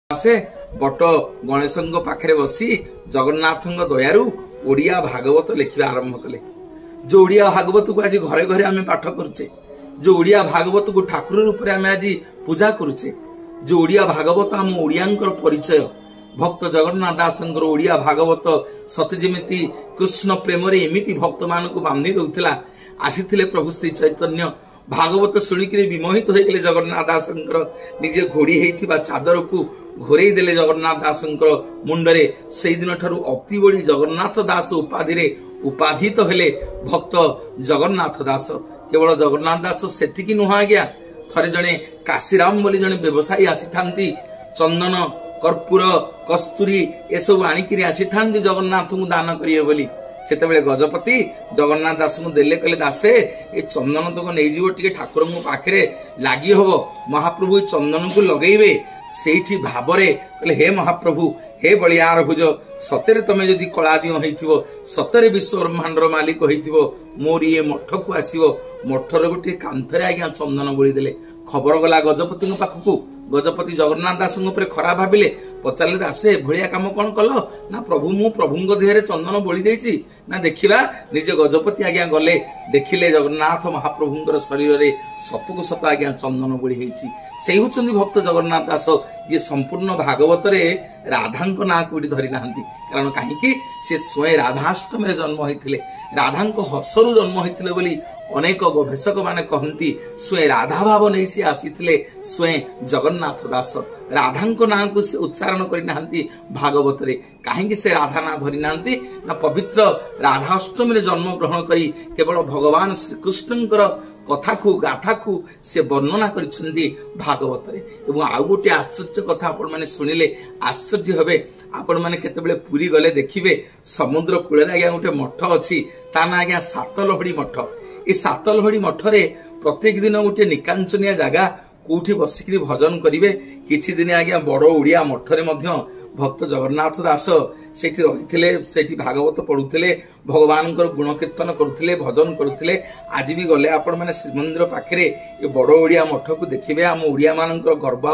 से बट गणेश पाखे बसी जगन्नाथ दयारू ओडिया भागवत लिखा आरंभ कले। जो ओडिया भागवत को आज घरे घरे आम पाठ करुचे, जो ओडिया भागवत को ठाकुर रूप में आम आज पूजा करुचे, जो ओडिया भागवत आम ओडियांकर परिचय भक्त जगन्नाथ दासंकर ओडिया भागवत सत्यजेमिति कृष्ण प्रेम रे एमिति भक्त मान को बांधी दउथिला। आसीथिले प्रभु श्री चैतन्य भागवत शुणिक विमोहित होइले जगन्नाथ दासंकर निजे घोड़ी हेइथिबा चादर को घोरई देले जगन्नाथ दासंकर मुंडरे। सेई दिन ठारू अति बड़ी जगन्नाथ दास उपाधि रे उपाधित हेले भक्त जगन्नाथ दास। केवल जगन्नाथ दास सेतिकी नुहा गया, थरे जणे काशीराम बोली जणे व्यवसायी आसीथांती चंदन कर्पूर कस्तूरी ए सब आनिकिरी आसीथांती जगन्नाथ को दान करिए बोली। सेतेबेले गजपति जगन्नाथ दास को देले कहले दासे ए चंदन तो नहीं जीवो टिके ठाकुर को पाखरे लागि होबो। महाप्रभु चंदन को लगेइबे सेठी भाबरे कहले हे महाप्रभु हे बलियार भुज सतरे तमे जदि कलादियो होइथिबो, सतरे विश्व ब्रह्मांडर मालिक होइथिबो, मोर ये मठ को आसीबो। मठर गोटे कांथरे आज्ञा चंदन बोली देले। खबर गला गजपति पाखकू। गजपति जगन्नाथ दास खराब भाविले, पचारे दासे भलिया काम कौन कल ना प्रभु मु प्रभु देहरे चंदन बोली देछि ना देखिबा। निजे गजपति आज्ञा गले देखिले जगन्नाथ महाप्रभुंकर शरीर रे सतको सत आज्ञा चंदन बोली हेछि। से होचंदी भक्त जगन्नाथ दास जे संपूर्ण भागवत रे राधांक ना कोडी धरि नाहंती। कारण काहेकि से स्वयं राधाष्टमी जन्म होइथिले, राधांक हसरु जन्म होइथिले बोली अनेक गवेषक माने कहंती। स्वयं राधा भाव नहीं से आसीथिले स्वयं जगन्नाथ दास। राधांक ना को से उच्चारण करि नाहंती भागवत रे। काहेकि से राधा ना धरि नाहंती ना पवित्र राधाष्टमी रे जन्म ग्रहण करी केवल भगवान श्री कृष्णंकर कथा को गाथा को से वर्णना करिसंती भागवत रे। एवं आउ गोटे आश्चर्य कथा आपण माने सुनिले आश्चर्य हबे। आपण माने केतेबेले पुरी गले देखिबे समुद्र कूल रे आज्ञा गोटे मठ अछि, ता ना आज्ञा सातलहड़ी मठ। ए सातलहड़ी मठरे प्रत्येक दिन गोटे निकांचनिया जगह कोठी बसिकरी भजन करिवे। किछि दिन आज्ञा बड़ ओडिया मठरे मध्य भक्त जगन्नाथ दास सेठी रहिथिले, सेठी भागवत पढुथिले, भगवान गुण कीर्तन करुथिले, भजन करुथिले। आज भी गले आपण माने श्रीमंदिर पाखरे ए बड़ ओडिया मठ को देखिबे। आम ओडिया मानकर गर्व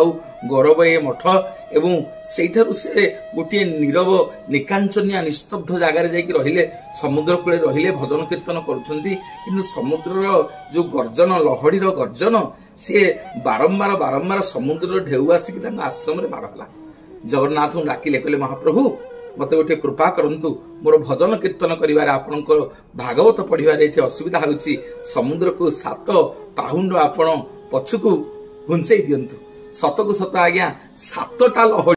गौरव ए मठ। एवं सेठारु से गोटे नीरव निकांचनिया निस्तब्ध जगार जाइकी रहिले, समुद्र कूले रहिले, भजन कीर्तन करुछंती। किंतु समुद्रर जो गर्जन लहड़ीर गर्जन से बारंबार बारंबार समुद्र ढेउ आसिक तांग आश्रम रे मारला। जगन्नाथ को डाकिले कहले महाप्रभु मते गोटे कृपा करंतु, मोर भजन कीर्तन करिवारे आपनकर भागवत पढ़िबारे एठी असुविधा होउची। समुद्र को सात पाहुंड आपण पछकू घुंचेई दियंतु। सतको सत आज्ञा सातटा लहड़ी